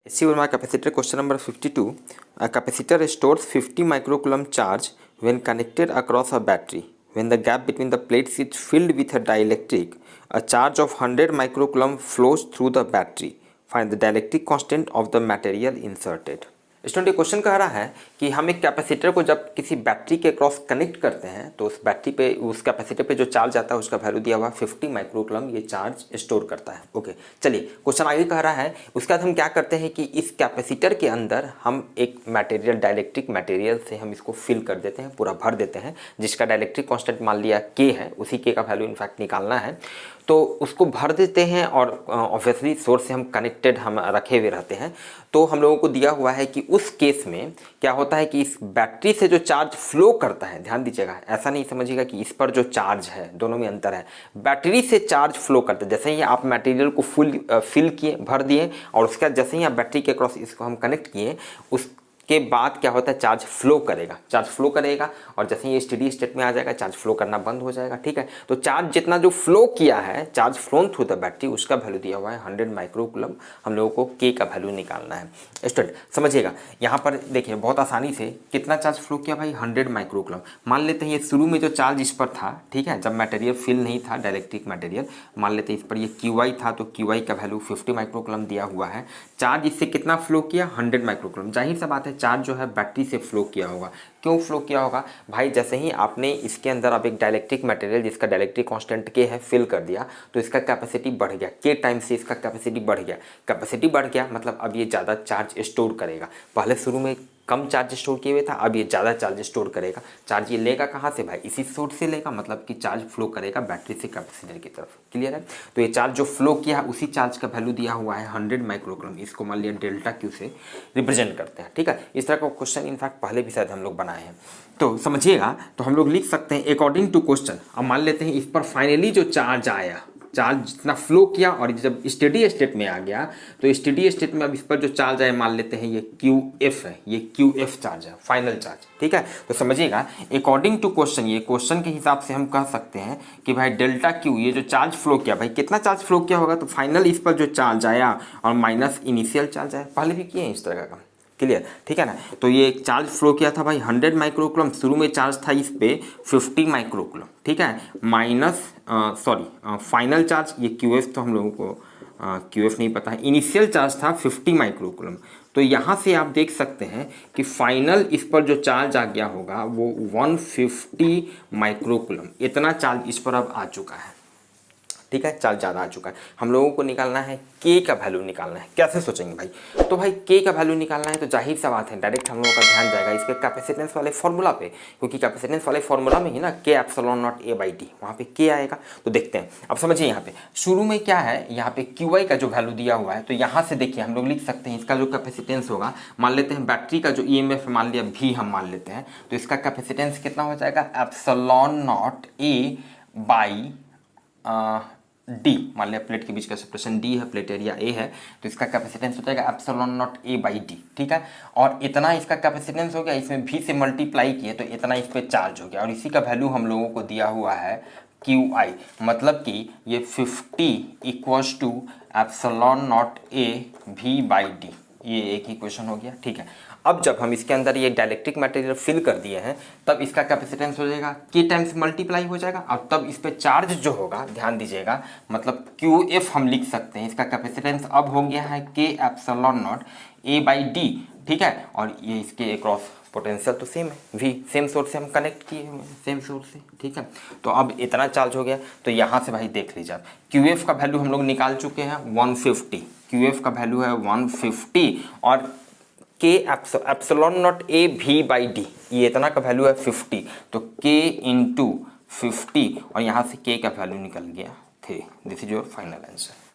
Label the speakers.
Speaker 1: SC capacitor question number 52. A capacitor stores 50 microcoulomb charge when connected across a battery. When the gap between the plates is filled with a dielectric, a charge of 100 microcoulomb flows through the battery. Find the dielectric constant of the material inserted. Student ये question कह रहा है कि हम एक capacitor को जब किसी बैटरी के क्रॉस कनेक्ट करते हैं तो उस बैटरी पे उस कैपेसिटर पे जो चार्ज आता है उसका वैल्यू दिया हुआ 50 माइक्रोकूलम्ब ये चार्ज स्टोर करता है। ओके चलिए क्वेश्चन आगे कह रहा है उसके बाद हम क्या करते हैं कि इस कैपेसिटर के अंदर हम एक मटेरियल डाइलेक्ट्रिक मटेरियल से हम इसको फिल कर देते हैं, पूरा भर देते हैं, जिसका डाइलेक्ट्रिक कांस्टेंट मान लिया के है, उसी के का वैल्यू इनफैक्ट निकालना है। तो उसको भर देते हैं और ऑब्वियसली सोर्स से हम कनेक्टेड हम रखे हुए रहते हैं। तो हम लोगों को दिया हुआ है कि उस केस में क्या होता है कि इस बैटरी से जो चार्ज फ्लो करता है, ध्यान दीजिएगा, ऐसा नहीं समझिएगा कि इस पर जो चार्ज है, दोनों में अंतर है। बैटरी से चार्ज फ्लो करता है, जैसे ही आप मटेरियल को फिल किए, भर दिए और उसके बाद जैसे ही आप बैटरी के क्रॉस इसको हम कनेक्ट किए, उसके बाद क्या होता है चार्ज फ्लो करेगा और जैसे ही ये स्टेडी स्टेट में आ जाएगा चार्ज फ्लो करना बंद हो जाएगा। ठीक है, तो चार्ज जितना जो फ्लो किया है, charge phloem through the battery, उसका वैल्यू दिया हुआ है 100 माइक्रोकूलम्ब। हम लोगों को के का वैल्यू निकालना है। स्टूडेंट समझिएगा, यहाँ पर देखिए बहुत आसानी से कितना चार्ज फ्लो किया भाई, 100 माइक्रोकूलम्ब। मान लेते हैं ये शुरू में जो चार्ज इस पर था, ठीक है, जब मटेरियल फिल नहीं था डाइलेक्ट्रिक मटेरियल, मान लेते हैं इस पर ये QI था, तो QI का वैल्यू 50 माइक्रोकूलम्ब दिया हुआ है। चार्ज इससे कितना फ्लो किया, 100 माइक्रोकूलम्ब। जाहिर सा बात है चार्ज जो है बैटरी से फ्लो किया होगा। क्यों फ्लो किया होगा भाई, जैसे ही आपने इसके अंदर अब एक डाइलेक्ट्रिक मटेरियल जिसका डाइलेक्ट्रिक कांस्टेंट के है फिल कर दिया, तो इसका कैपेसिटी बढ़ गया, के टाइम से इसका कैपेसिटी बढ़ गया। कैपेसिटी बढ़ गया मतलब अब ये ज़्यादा चार्ज स्टोर करेगा। पहले शुरू में कम चार्ज स्टोर किए हुए था, अब ये ज़्यादा चार्ज स्टोर करेगा। चार्ज ये लेगा कहाँ से भाई, इसी सोर्स से लेगा, मतलब कि चार्ज फ्लो करेगा बैटरी से कैपेसिटर की तरफ। क्लियर है, तो ये चार्ज जो फ्लो किया है उसी चार्ज का वैल्यू दिया हुआ है 100 माइक्रोकूलम्ब। इसको मान लिया डेल्टा क्यू से रिप्रेजेंट करते हैं। ठीक है, इस तरह का क्वेश्चन इनफैक्ट पहले भी शायद हम लोग बनाए हैं, तो समझिएगा। तो हम लोग लिख सकते हैं अकॉर्डिंग टू क्वेश्चन। अब मान लेते हैं इस पर फाइनली जो चार्ज आया, चार्ज जितना फ्लो किया और जब स्टेडी स्टेट में आ गया, तो स्टेडी स्टेट में अब इस पर जो चार्ज आया मान लेते हैं ये QF है, ये QF चार्ज है, फाइनल चार्ज। ठीक है, तो समझिएगा अकॉर्डिंग टू क्वेश्चन, ये क्वेश्चन के हिसाब से हम कह सकते हैं कि भाई डेल्टा Q, ये जो चार्ज फ्लो किया भाई, कितना चार्ज फ्लो किया होगा, तो फाइनल इस पर जो चार्ज आया और माइनस इनिशियल चार्ज आया। पहले भी किए हैं इस तरह का काम। क्लियर, ठीक है ना। तो ये चार्ज फ्लो किया था भाई 100 माइक्रोकूलम्ब, शुरू में चार्ज था इस पे 50 माइक्रोकूलम्ब। ठीक है, माइनस फाइनल चार्ज ये QF, तो हम लोगों को QF नहीं पता है, इनिशियल चार्ज था 50 माइक्रोकूलम्ब। तो यहाँ से आप देख सकते हैं कि फाइनल इस पर जो चार्ज आ गया होगा वो 150 माइक्रोकूलम्ब, इतना चार्ज इस पर अब आ चुका है। ठीक है, चार्ज ज़्यादा आ चुका है। हम लोगों को निकालना है के का वैल्यू निकालना है। कैसे सोचेंगे भाई, तो भाई के का वैल्यू निकालना है तो जाहिर सा बात है डायरेक्ट हम लोगों का ध्यान जाएगा इसके कैपेसिटेंस वाले फॉर्मूला पे, क्योंकि कैपेसिटेंस वाले फॉर्मूला में ही ना के एप्सिलॉन नॉट A/D, वहाँ पे के आएगा। तो देखते हैं, अब समझिए यहाँ पे शुरू में क्या है, यहाँ पे QI का जो वैल्यू दिया हुआ है, तो यहाँ से देखिए हम लोग लिख सकते हैं इसका जो कैपेसिटेंस होगा, मान लेते हैं बैटरी का जो EMF मान लिया V हम मान लेते हैं, तो इसका कैपेसिटेंस कितना हो जाएगा, एप्सिलॉन नॉट A/D। मान लिया प्लेट के बीच का सेपरेशन D है, प्लेट एरिया A है, तो इसका कैपेसिटेंस हो जाएगा एप्सिलॉन नॉट A/D। ठीक है, और इतना इसका कैपेसिटेंस हो गया, इसमें V से मल्टीप्लाई किए तो इतना इस पर चार्ज हो गया, और इसी का वैल्यू हम लोगों को दिया हुआ है QI, मतलब कि ये 50 equals to epsilon naught A V/D। ये एक ही क्वेश्चन हो गया। ठीक है, अब जब हम इसके अंदर ये डाइलेक्ट्रिक मटेरियल फिल कर दिए हैं, तब इसका कैपेसिटेंस हो जाएगा के टाइम्स मल्टीप्लाई हो जाएगा, और तब इस पे चार्ज जो होगा, ध्यान दीजिएगा, मतलब QF हम लिख सकते हैं, इसका कैपेसिटेंस अब हो गया है के एप्सिलॉन नॉट A/D। ठीक है, और ये इसके अक्रॉस पोटेंशियल तो सेम है, V सेम सोर्स से हम कनेक्ट किए हुए हैं, सेम सोर्स से। ठीक है, तो अब इतना चार्ज हो गया, तो यहाँ से भाई देख लीजिए आप QF का वैल्यू हम लोग निकाल चुके हैं 150, QF का वैल्यू है 150, और के एप्सिलॉन नॉट A V/D, ये इतना का वैल्यू है 50, तो K × 50, और यहाँ से K का वैल्यू निकल गया थे। This is your final answer.